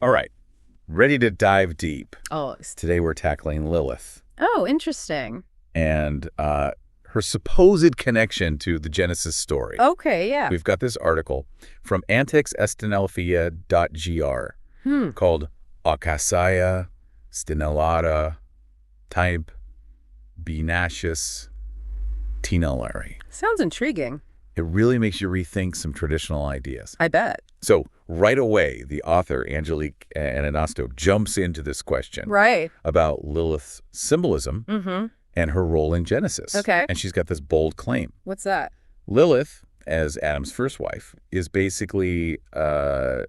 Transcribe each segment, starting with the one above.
All right, ready to dive deep. Oh, Today we're tackling Lilith oh, interesting. and her supposed connection to the Genesis story. Okay, yeah. We've got this article from antexestinelfia.gr called Acacia Stinellata Type Benacious Tinellary. Sounds intriguing. It really makes you rethink some traditional ideas. I bet. So right away, the author, Angelique Ananasto, jumps into this question Right. about Lilith's symbolism and her role in Genesis. Okay. And she's got this bold claim. What's that? Lilith, as Adam's first wife, is basically a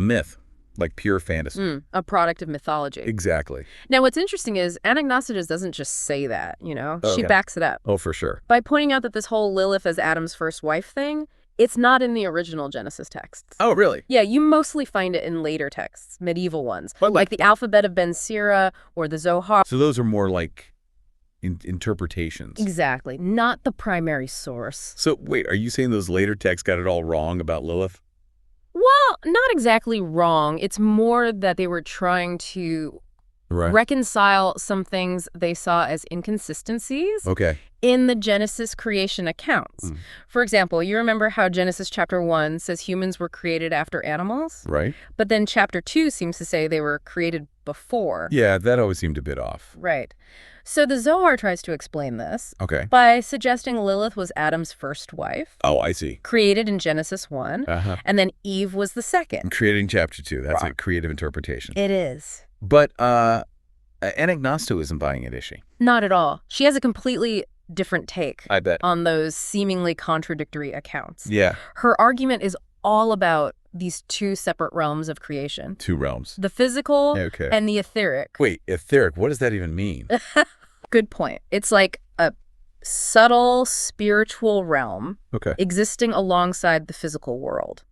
myth, like pure fantasy. A product of mythology. Exactly. Now, what's interesting is Anagnostics doesn't just say that, you know? Oh, She okay. backs it up. Oh, for sure. By pointing out that this whole Lilith as Adam's first wife thing, it's not in the original Genesis texts. Oh, really? Yeah, you mostly find it in later texts, medieval ones, But like the Alphabet of Ben Sira or the Zohar. So those are more like interpretations. Exactly, not the primary source. So wait, are you saying those later texts got it all wrong about Lilith? Well, not exactly wrong. It's more that they were trying to reconcile some things they saw as inconsistencies Okay. in the Genesis creation accounts. For example, you remember how Genesis chapter 1 says humans were created after animals? Right. But then chapter 2 seems to say they were created before. Yeah, that always seemed a bit off. Right. So the Zohar tries to explain this Okay. by suggesting Lilith was Adam's first wife, Oh, I see. created in Genesis 1, and then Eve was the second. Creating chapter 2. That's Right. a creative interpretation. It is. But Anagnosto isn't buying it, is she? Not at all. She has a completely different take I bet. on those seemingly contradictory accounts. Yeah. Her argument is all about these two separate realms of creation. Two realms. The physical Okay. and the etheric. Wait, etheric, what does that even mean? Good point. It's like a subtle spiritual realm Okay. existing alongside the physical world.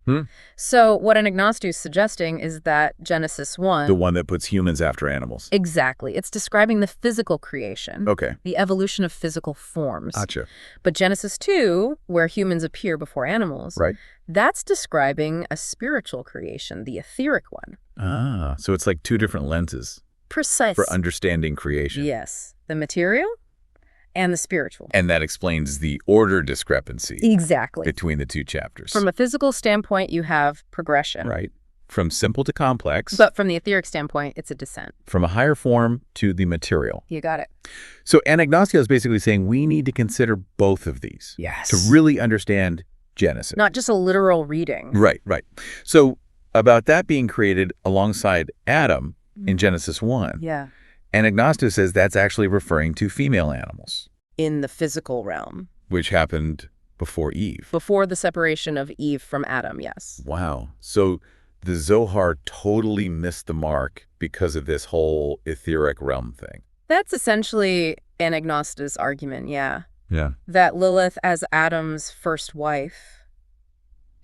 So what Anagnosto is suggesting is that Genesis 1... The one that puts humans after animals. Exactly. It's describing the physical creation. Okay. The evolution of physical forms. Gotcha. But Genesis 2, where humans appear before animals, Right. that's describing a spiritual creation, the etheric one. Ah, so it's like two different lenses Precise. for understanding creation. Yes. The material and the spiritual. And that explains the order discrepancy Exactly. between the two chapters. From a physical standpoint, you have progression. Right. From simple to complex. But from the etheric standpoint, it's a descent. From a higher form to the material. You got it. So Anagnosto is basically saying we need to consider both of these Yes. to really understand Genesis. Not just a literal reading. Right, right. So about that being created alongside Adam in Genesis 1, Yeah. Anagnosto says that's actually referring to female animals, In the physical realm. which happened before Eve. Before the separation of Eve from Adam, yes. Wow. So the Zohar totally missed the mark because of this whole etheric realm thing. That's essentially Anagnosto's argument, yeah. Yeah. That Lilith as Adam's first wife,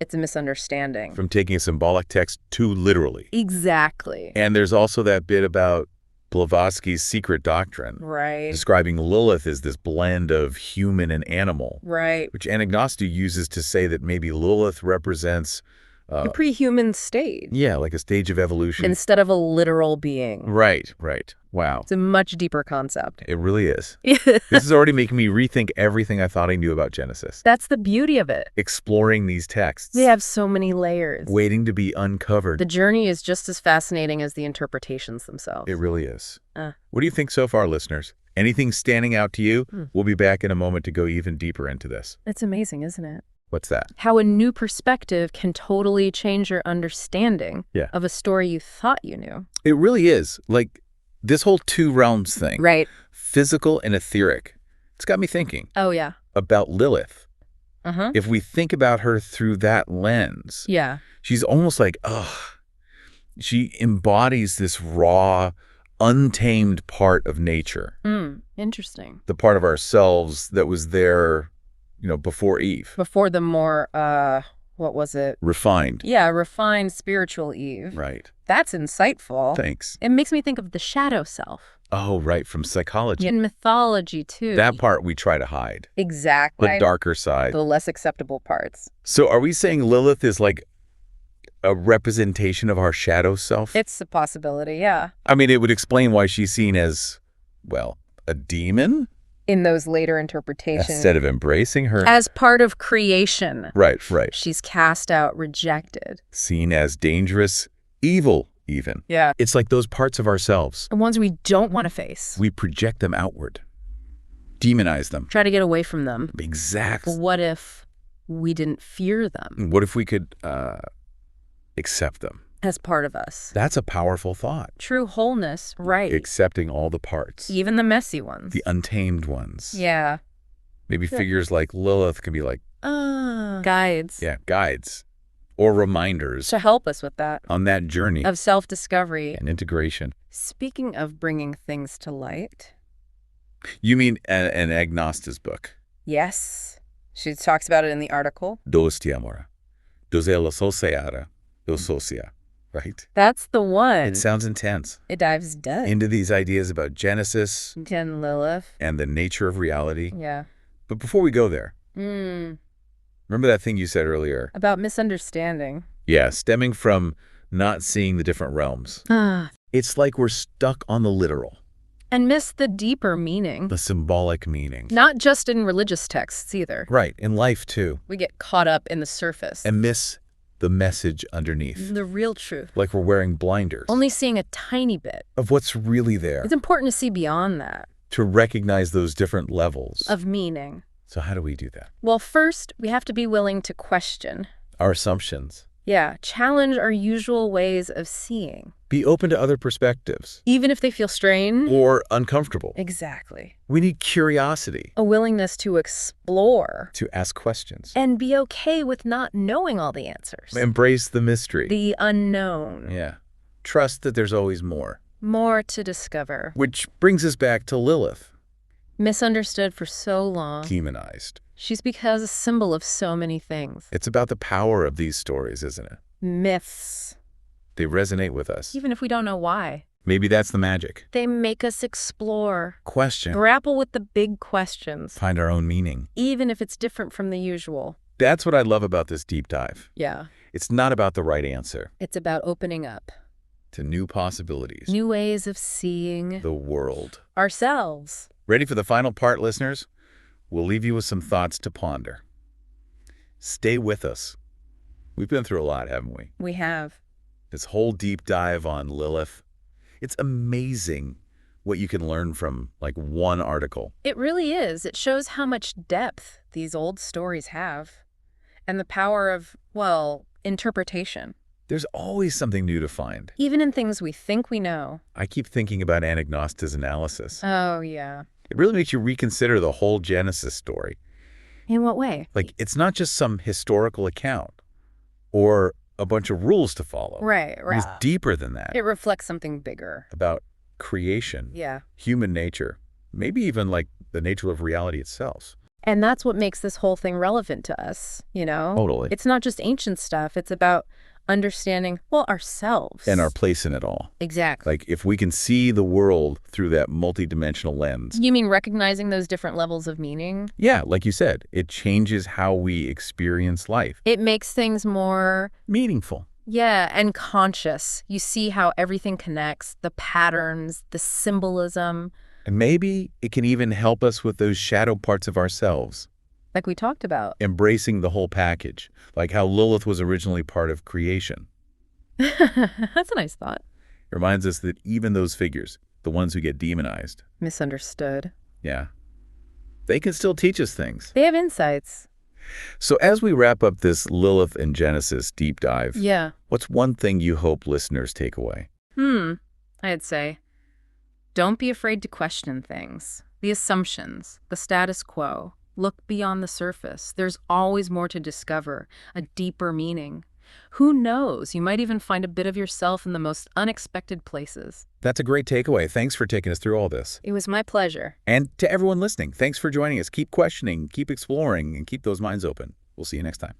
it's a misunderstanding. From taking a symbolic text too literally. Exactly. And there's also that bit about Blavatsky's secret doctrine, Right. describing Lilith as this blend of human and animal, Right. which Anagnosto uses to say that maybe Lilith represents, The pre-human stage. yeah, like a stage of evolution. Instead of a literal being. Right, right. Wow. It's a much deeper concept. It really is. This is already making me rethink everything I thought I knew about Genesis. That's the beauty of it. Exploring these texts. They have so many layers. Waiting to be uncovered. The journey is just as fascinating as the interpretations themselves. It really is. Uh. What do you think so far, listeners? Anything standing out to you? We'll be back in a moment to go even deeper into this. It's amazing, isn't it? What's that? How a new perspective can totally change your understanding of a story you thought you knew. It really is. Like, this whole two realms thing. Right. Physical and etheric. It's got me thinking Oh, yeah. about Lilith. Uh-huh. If we think about her through that lens, Yeah. she's almost like, she embodies this raw, untamed part of nature. Interesting. The part of ourselves that was there, before Eve. Before the more, what was it? Refined. Yeah, refined spiritual Eve. Right. That's insightful. Thanks. It makes me think of the shadow self. Oh, right. From psychology. In mythology, too. That part we try to hide. Exactly. The darker side. The less acceptable parts. So are we saying Lilith is like a representation of our shadow self? It's a possibility, yeah. I mean, it would explain why she's seen as, well, a demon? In those later interpretations. Instead of embracing her. As part of creation. Right. She's cast out, rejected. Seen as dangerous, evil even. Yeah. It's like those parts of ourselves. The ones we don't want to face. We project them outward. Demonize them. Try to get away from them. Exactly. But what if we didn't fear them? What if we could accept them? As part of us. That's a powerful thought. True wholeness, right. Accepting all the parts. Even the messy ones. The untamed ones. Yeah. Maybe figures like Lilith can be like... guides. Yeah, guides. Or reminders. To help us with that. On that journey. Of self-discovery. And integration. Speaking of bringing things to light... You mean an agnostic's book? Yes. She talks about it in the article. Dos ti amora. Dos el associara. Dos socia. Right? That's the one. It sounds intense. It dives deep into these ideas about Genesis. And Lilith. And the nature of reality. Yeah. But before we go there, remember that thing you said earlier? About misunderstanding. Yeah, stemming from not seeing the different realms. It's like we're stuck on the literal. And miss the deeper meaning. The symbolic meaning. Not just in religious texts either. Right, in life too. We get caught up in the surface. And miss the message underneath. The real truth. Like we're wearing blinders. Only seeing a tiny bit. Of what's really there. It's important to see beyond that. To recognize those different levels. Of meaning. So how do we do that? Well, first, we have to be willing to question. Our assumptions. Yeah, challenge our usual ways of seeing. Be open to other perspectives. Even if they feel strange. Or uncomfortable. Exactly. We need curiosity. A willingness to explore. To ask questions. And be okay with not knowing all the answers. Embrace the mystery. The unknown. Yeah. Trust that there's always more. More to discover. Which brings us back to Lilith. Misunderstood for so long. Demonized. She's become a symbol of so many things. It's about the power of these stories, isn't it? Myths. They resonate with us. Even if we don't know why. Maybe that's the magic. They make us explore. Question. Grapple with the big questions. Find our own meaning. Even if it's different from the usual. That's what I love about this deep dive. Yeah. It's not about the right answer. It's about opening up. To new possibilities. New ways of seeing. The world. Ourselves. Ready for the final part, listeners? We'll leave you with some thoughts to ponder. Stay with us. We've been through a lot, haven't we? We have. This whole deep dive on Lilith. It's amazing what you can learn from, like, one article. It really is. It shows how much depth these old stories have. And the power of, well, interpretation. There's always something new to find. Even in things we think we know. I keep thinking about enigmatic analysis. Oh, yeah. It really makes you reconsider the whole Genesis story. In what way? Like, it's not just some historical account or a bunch of rules to follow. Right. It's deeper than that. It reflects something bigger. About creation. Yeah. Human nature. Maybe even, like, the nature of reality itself. And that's what makes this whole thing relevant to us, you know? Totally. It's not just ancient stuff. It's about understanding, well, ourselves. And our place in it all. Exactly. Like, if we can see the world through that multidimensional lens. You mean recognizing those different levels of meaning? Yeah, like you said, it changes how we experience life. It makes things more meaningful. Yeah, and conscious. You see how everything connects, the patterns, the symbolism. And maybe it can even help us with those shadow parts of ourselves. Like we talked about. Embracing the whole package, like how Lilith was originally part of creation. That's a nice thought. It reminds us that even those figures, the ones who get demonized. Misunderstood. Yeah. They can still teach us things. They have insights. So as we wrap up this Lilith and Genesis deep dive, what's one thing you hope listeners take away? I'd say, don't be afraid to question things. The assumptions, the status quo. Look beyond the surface. There's always more to discover, a deeper meaning. Who knows? You might even find a bit of yourself in the most unexpected places. That's a great takeaway. Thanks for taking us through all this. It was my pleasure. And to everyone listening, thanks for joining us. Keep questioning, keep exploring, and keep those minds open. We'll see you next time.